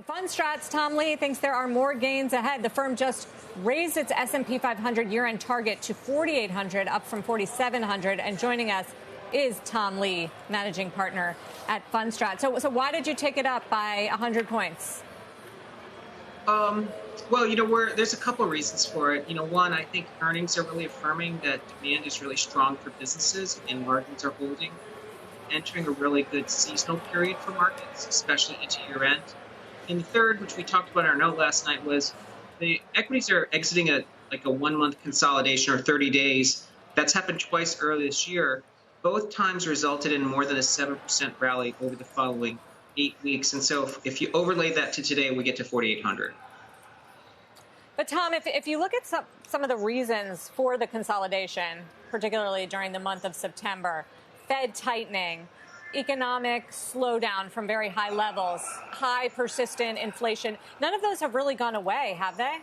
FundStrat's Tom Lee thinks there are more gains ahead. The firm just raised its S&P 500 year-end target to 4,800, up from 4,700. And joining us is Tom Lee, managing partner at FundStrat. So why did you take it up by 100 points? Well, there's a couple of reasons for it. One, I think earnings are really affirming that demand is really strong for businesses and margins are holding. Entering a really good seasonal period for markets, especially into year-end. And the third, which we talked about in our note last night, was the equities are exiting a 1-month consolidation or 30 days. That's happened twice early this year. Both times resulted in more than a 7% rally over the following 8 weeks. And so if you overlay that to today, we get to 4,800. But Tom, if you look at some of the reasons for the consolidation, particularly during the month of September, Fed tightening, economic slowdown from very high levels, high persistent inflation, none of those have really gone away, have they?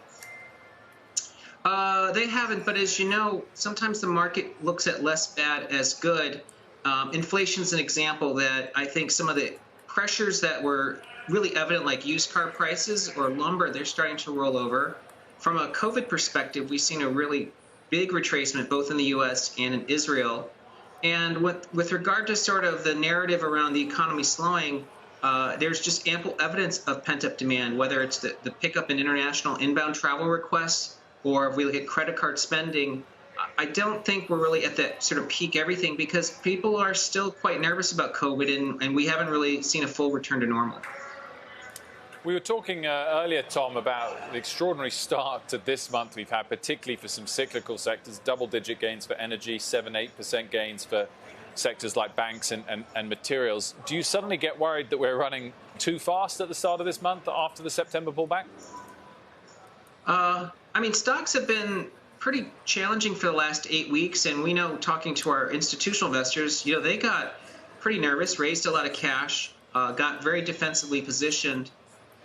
They haven't, but as you know, sometimes the market looks at less bad as good. Inflation's an example that I think some of the pressures that were really evident, like used car prices or lumber, they're starting to roll over. From a COVID perspective, we've seen a really big retracement both in the U.S. and in Israel. And with regard to sort of the narrative around the economy slowing, there's just ample evidence of pent-up demand, whether it's the pickup in international inbound travel requests or if we look at credit card spending. I don't think we're really at that sort of peak everything because people are still quite nervous about COVID, and we haven't really seen a full return to normal. We were talking earlier, Tom, about the extraordinary start to this month we've had, particularly for some cyclical sectors, double-digit gains for energy, 7-8% gains for sectors like banks and materials. Do you suddenly get worried that we're running too fast at the start of this month after the September pullback? Stocks have been pretty challenging for the last 8 weeks, and we know, talking to our institutional investors, they got pretty nervous, raised a lot of cash, got very defensively positioned.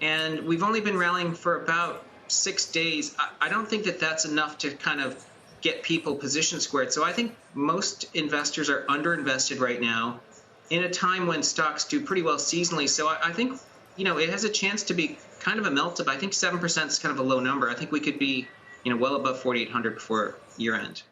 And we've only been rallying for about 6 days. I don't think that that's enough to kind of get people position squared. So I think most investors are underinvested right now in a time when stocks do pretty well seasonally. So I think, it has a chance to be kind of a melt-up. I think 7% is kind of a low number. I think we could be, well above 4,800 before year end.